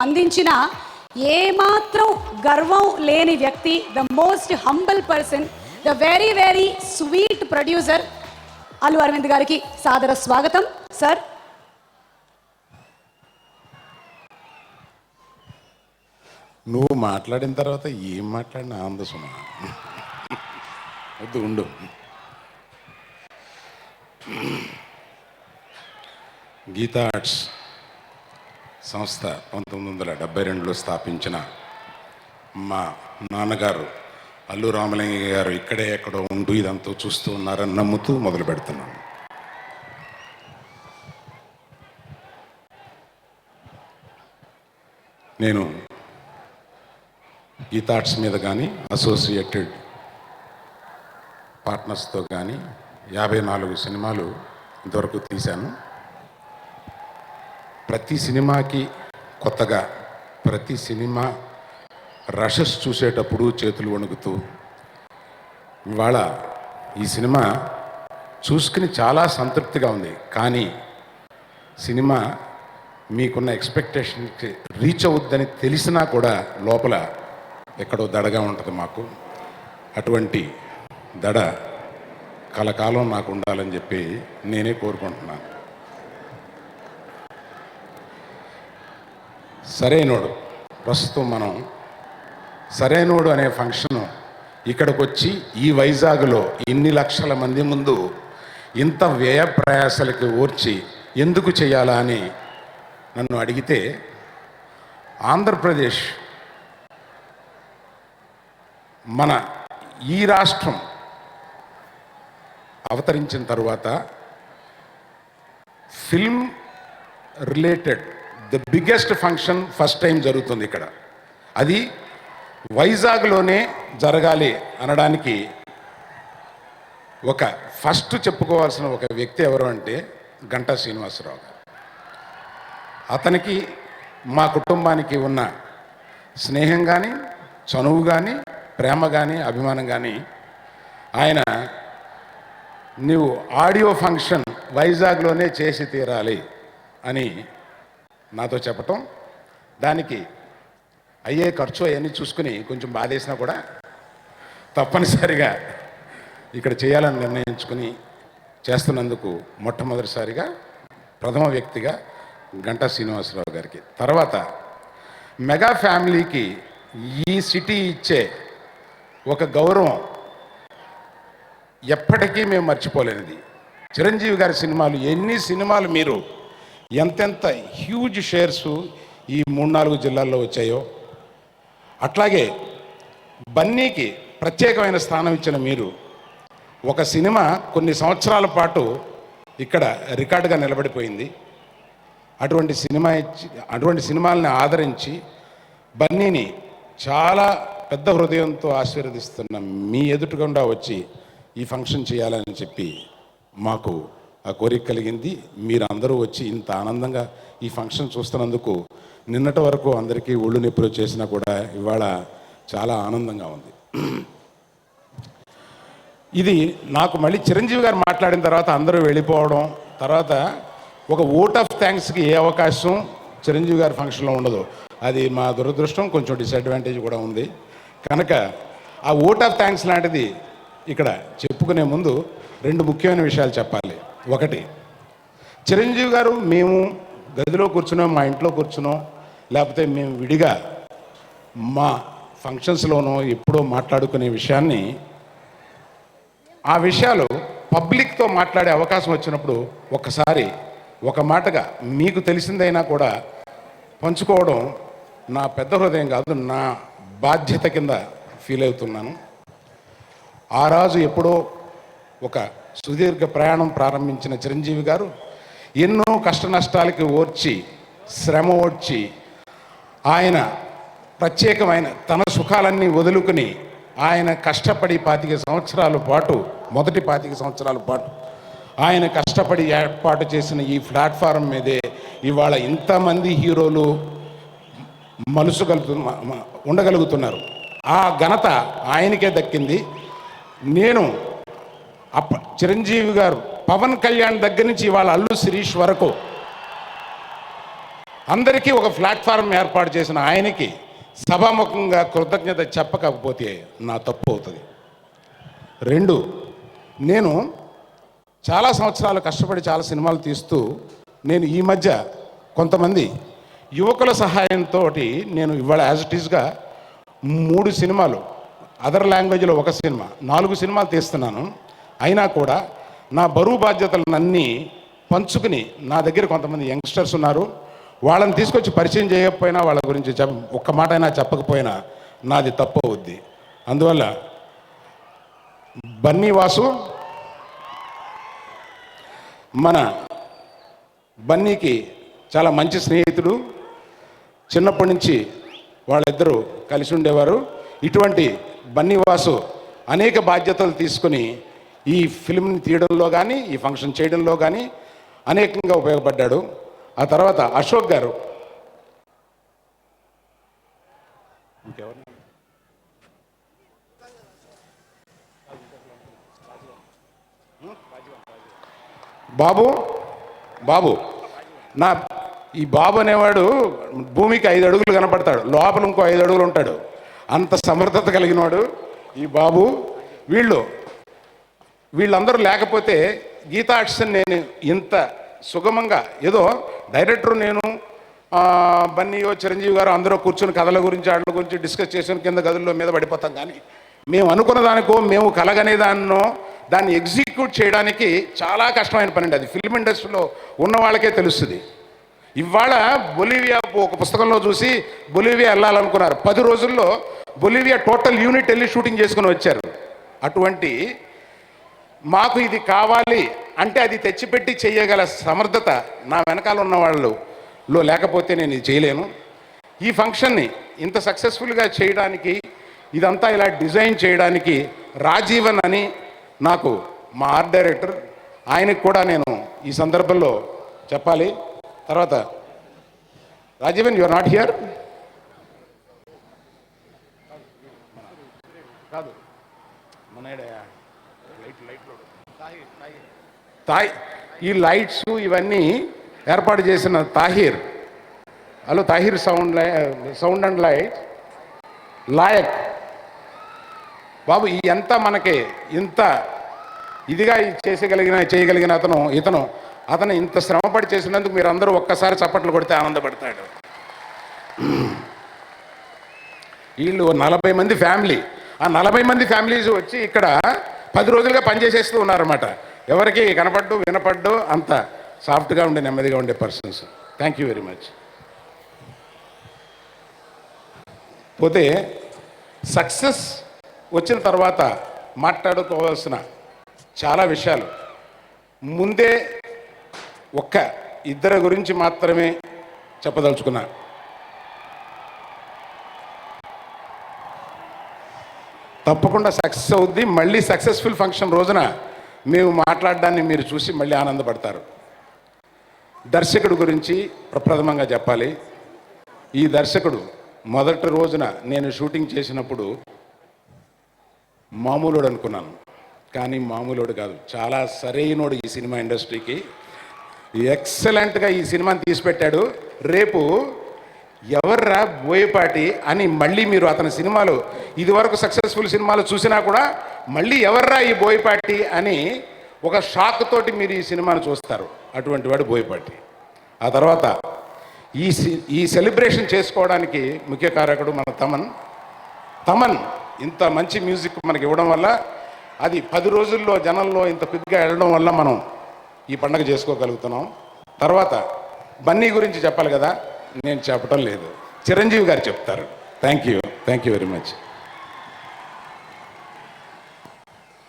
అందించిన ఏమాత్రం గర్వం లేని వ్యక్తి, the most humble person, the very very sweet producer Allu Aravind గారికి సాదర స్వాగతం. సార్, నువ్వు మాట్లాడిన తర్వాత ఏం మాట్లాడినా ఆనంద సుమ వద్దు ఉండు. గీతా ఆర్ట్స్ సంస్థ 1972లో స్థాపించిన మా నాన్నగారు అల్లు రామలింగయ్య గారు ఇక్కడే ఎక్కడో ఉంటూ ఇదంతా చూస్తూ ఉన్నారని నమ్ముతూ మొదలు పెడుతున్నాను. నేను గీతా ఆర్ట్స్ మీద కానీ అసోసియేటెడ్ పార్ట్నర్స్తో కానీ 54 సినిమాలు ఇంతవరకు తీశాను. ప్రతి సినిమాకి కొత్తగా, ప్రతి సినిమా రషెస్ చూసేటప్పుడు చేతులు వణుకుతూ, ఇవాళ ఈ సినిమా చూసుకుని చాలా సంతృప్తిగా ఉంది. కానీ సినిమా మీకున్న ఎక్స్పెక్టేషన్కి రీచ్ అవుద్దని తెలిసినా కూడా లోపల ఎక్కడో దడగా ఉంటుంది మాకు. అటువంటి దడ కలకాలం నాకు ఉండాలని చెప్పి నేనే కోరుకుంటున్నాను. సరైనోడు, ప్రస్తుతం మనం సరైనోడు అనే ఫంక్షన్ ఇక్కడికి వచ్చి ఈ వైజాగ్లో ఇన్ని లక్షల మంది ముందు ఇంత వ్యయ ప్రయాసలకి ఓర్చి ఎందుకు చేయాలా అని నన్ను అడిగితే, ఆంధ్రప్రదేశ్ మన ఈ రాష్ట్రం అవతరించిన తరువాత film related the biggest function first time జరుగుతుంది ఇక్కడ. అది వైజాగ్లోనే జరగాలి అనడానికి ఒక ఫస్ట్ చెప్పుకోవాల్సిన ఒక వ్యక్తి ఎవరు అంటే గంటా శ్రీనివాసరావు గారు. అతనికి మా కుటుంబానికి ఉన్న స్నేహం కానీ, చనువు కానీ, ప్రేమ కానీ, అభిమానం కానీ, ఆయన నువ్వు ఆడియో ఫంక్షన్ వైజాగ్లోనే చేసి తీరాలి అని నాతో చెప్పటం, దానికి అయ్యే ఖర్చు అవన్నీ చూసుకుని కొంచెం బాధేసినా కూడా తప్పనిసరిగా ఇక్కడ చేయాలని నిర్ణయించుకుని చేస్తున్నందుకు మొట్టమొదటిసారిగా ప్రథమ వ్యక్తిగా గంటా శ్రీనివాసరావు గారికి, తర్వాత మెగా ఫ్యామిలీకి ఈ సిటీ ఇచ్చే ఒక గౌరవం ఎప్పటికీ మేము మర్చిపోలేనిది. చిరంజీవి గారి సినిమాలు, ఎన్ని సినిమాలు మీరు ఎంతెంత హ్యూజ్ షేర్స్ ఈ 3-4 జిల్లాల్లో వచ్చాయో, అట్లాగే బన్నీకి ప్రత్యేకమైన స్థానం ఇచ్చిన మీరు ఒక సినిమా కొన్ని సంవత్సరాల పాటు ఇక్కడ రికార్డుగా నిలబడిపోయింది. అటువంటి సినిమాలని ఆదరించి బన్నీని చాలా పెద్ద హృదయంతో ఆశీర్వదిస్తున్న మీ ఎదుటికుండా వచ్చి ఈ ఫంక్షన్ చేయాలని చెప్పి మాకు ఆ కోరిక కలిగింది. మీరు అందరూ వచ్చి ఇంత ఆనందంగా ఈ ఫంక్షన్ చూస్తున్నందుకు నిన్నటి వరకు అందరికీ ఒళ్ళు నొప్పులు చేసినా కూడా ఇవాళ చాలా ఆనందంగా ఉంది. ఇది నాకు మళ్ళీ చిరంజీవి గారు మాట్లాడిన తర్వాత అందరూ వెళ్ళిపోవడం, తర్వాత ఒక ఓట్ ఆఫ్ థ్యాంక్స్కి ఏ అవకాశం చిరంజీవి గారి ఫంక్షన్లో ఉండదు. అది మా దురదృష్టం, కొంచెం డిసడ్వాంటేజ్ కూడా ఉంది. కనుక ఆ ఓట్ ఆఫ్ థ్యాంక్స్ లాంటిది ఇక్కడ చెప్పుకునే ముందు 2 ముఖ్యమైన విషయాలు చెప్పాలి. ఒకటి, చిరంజీవి గారు మేము గదిలో కూర్చున్నాం, మా ఇంట్లో కూర్చున్నాం, లేకపోతే మేము విడిగా మా ఫంక్షన్స్లోనో ఎప్పుడో మాట్లాడుకునే విషయాన్ని, ఆ విషయాలు పబ్లిక్తో మాట్లాడే అవకాశం వచ్చినప్పుడు ఒకసారి ఒక మాటగా మీకు తెలిసిందైనా కూడా పంచుకోవడం నా పెద్ద హృదయం కాదు, నా బాధ్యత కింద ఫీల్ అవుతున్నాను. ఆ రాజు ఎప్పుడో ఒక సుదీర్ఘ ప్రయాణం ప్రారంభించిన చిరంజీవి గారు ఎన్నో కష్ట నష్టాలకి ఓర్చి, శ్రమ ఓర్చి, ఆయన ప్రత్యేకమైన తన సుఖాలన్నీ వదులుకుని ఆయన కష్టపడి 25 సంవత్సరాల పాటు, మొదటి 25 సంవత్సరాల పాటు ఆయన కష్టపడి ఏర్పాటు చేసిన ఈ ప్లాట్ఫారం మీదే ఇవాళ ఇంతమంది హీరోలు ఉండగలుగుతున్నారు. ఆ ఘనత ఆయనకే దక్కింది. నేను చిరంజీవి గారు, పవన్ కళ్యాణ్ దగ్గర నుంచి ఇవాళ అల్లు శిరీష్ వరకు అందరికీ ఒక ప్లాట్ఫారం ఏర్పాటు చేసిన ఆయనకి సభాముఖంగా కృతజ్ఞత చెప్పకపోతే నా తప్పు అవుతుంది. 2, నేను చాలా సంవత్సరాలు కష్టపడి చాలా సినిమాలు తీస్తూ నేను ఈ మధ్య కొంతమంది యువకుల సహాయంతో నేను ఇవాళ యాజ్ ఇట్ ఈస్గా 3 సినిమాలు, అదర్ లాంగ్వేజ్లో 1 సినిమా, 4 సినిమాలు తీస్తున్నాను. అయినా కూడా నా బరువు బాధ్యతలన్నీ పంచుకుని నా దగ్గర కొంతమంది యంగ్స్టర్స్ ఉన్నారు. వాళ్ళని తీసుకొచ్చి పరిచయం చేయకపోయినా, వాళ్ళ గురించి ఒక్క మాట అయినా చెప్పకపోయినా నాది తప్పు అవుద్ది. అందువల్ల బన్నీ వాసు మన బన్నీకి చాలా మంచి స్నేహితుడు. చిన్నప్పటి నుంచి వాళ్ళిద్దరూ కలిసి ఉండేవారు. ఇటువంటి బన్నీ వాసు అనేక బాధ్యతలు తీసుకుని ఈ ఫిల్మ్ని తీయడంలో కానీ, ఈ ఫంక్షన్ చేయడంలో కానీ అనేకంగా ఉపయోగపడ్డాడు. ఆ తర్వాత అశోక్ గారు, ఇంకెవరు, బాబు ఈ బాబు అనేవాడు భూమికి 5 అడుగులు కనపడతాడు, లోపల ఇంకో 5 అడుగులు ఉంటాడు. అంత సమర్థత కలిగినవాడు ఈ బాబు. వీళ్ళందరూ లేకపోతే గీతా ఆర్ట్స్ని నేను ఇంత సుగమంగా, ఏదో డైరెక్టర్ నేను బన్నీయో చిరంజీవి గారు అందరూ కూర్చొని కథల గురించి వాటి గురించి డిస్కస్ చేసిన కింద గదుల్లో మీద పడిపోతాం. కానీ మేము అనుకున్న దానికో, మేము కలగనే దాన్ని ఎగ్జిక్యూట్ చేయడానికి చాలా కష్టమైన పని అండి. అది ఫిల్మ్ ఇండస్ట్రీలో ఉన్న వాళ్ళకే తెలుస్తుంది. ఇవాళ బొలివియా ఒక పుస్తకంలో చూసి బొలివియా వెళ్ళాలనుకున్నారు. 10 రోజుల్లో బొలివియా టోటల్ యూనిట్ వెళ్ళి షూటింగ్ చేసుకుని వచ్చారు. అటువంటి మాకు ఇది కావాలి అంటే అది తెచ్చిపెట్టి చేయగల సమర్థత నా వెనకాల ఉన్న వాళ్ళు లేకపోతే నేను ఇది చేయలేను. ఈ ఫంక్షన్ని ఇంత సక్సెస్ఫుల్గా చేయడానికి, ఇదంతా ఇలా డిజైన్ చేయడానికి రాజీవన్ అని నాకు మా ఆర్ట్ డైరెక్టర్, ఆయనకు కూడా నేను ఈ సందర్భంలో చెప్పాలి. తర్వాత Rajeevan, you are not here. కాదు, ఈ లైట్స్ ఇవన్నీ ఏర్పాటు చేసిన Tahir. Hello Tahir, sound and light Layak Babu. ఎంత మనకి ఇంత ఇదిగా చేయగలిగిన అతను ఇంత శ్రమపడి చేసినందుకు మీరు అందరూ ఒక్కసారి చప్పట్లు కొడితే ఆనందపడతాడు. వీళ్ళు 40 మంది ఫ్యామిలీ, ఆ 40 మంది ఫ్యామిలీస్ వచ్చి ఇక్కడ 10 రోజులుగా పనిచేసేస్తూ ఉన్నారన్నమాట. ఎవరికి కనపడ్డు వినపడ్డు అంత సాఫ్ట్గా ఉండే, నెమ్మదిగా ఉండే persons. Thank you very much. పోతే సక్సెస్ వచ్చిన తర్వాత మాట్లాడుకోవాల్సిన చాలా విషయాలు ముందే 1-2 గురించి మాత్రమే చెప్పదలుచుకున్నా. తప్పకుండా సక్సెస్ అవుద్ది. మళ్ళీ సక్సెస్ఫుల్ ఫంక్షన్ రోజున మేము మాట్లాడడాన్ని మీరు చూసి మళ్ళీ ఆనందపడతారు. దర్శకుడు గురించి ప్రప్రథమంగా చెప్పాలి. ఈ దర్శకుడు మొదటి రోజున నేను షూటింగ్ చేసినప్పుడు మామూలుడు అనుకున్నాను, కానీ మామూలుడు కాదు, చాలా సరైనోడు ఈ సినిమా ఇండస్ట్రీకి. ఎక్సలెంట్గా ఈ సినిమాని తీసిపెట్టాడు. రేపు ఎవర్రా బోయపాటి అని మళ్ళీ మీరు అతని సినిమాలు, ఇదివరకు సక్సెస్ఫుల్ సినిమాలు చూసినా కూడా మళ్ళీ ఎవర్రా ఈ బోయపాటి అని ఒక షాక్ తోటి మీరు ఈ సినిమాను చూస్తారు. అటువంటి వాడు బోయపాటి. ఆ తర్వాత ఈ సెలబ్రేషన్ చేసుకోవడానికి ముఖ్య కారకుడు మన తమన్. ఇంత మంచి మ్యూజిక్ మనకి ఇవ్వడం వల్ల, అది 10 రోజుల్లో జనంలో ఇంత క్విక్గా వెళ్ళడం వల్ల మనం ఈ పండుగ చేసుకోగలుగుతున్నాం. తర్వాత బన్నీ గురించి చెప్పాలి కదా, నేను చెప్పడం లేదు, చిరంజీవి గారు చెప్తారు. Thank you very much.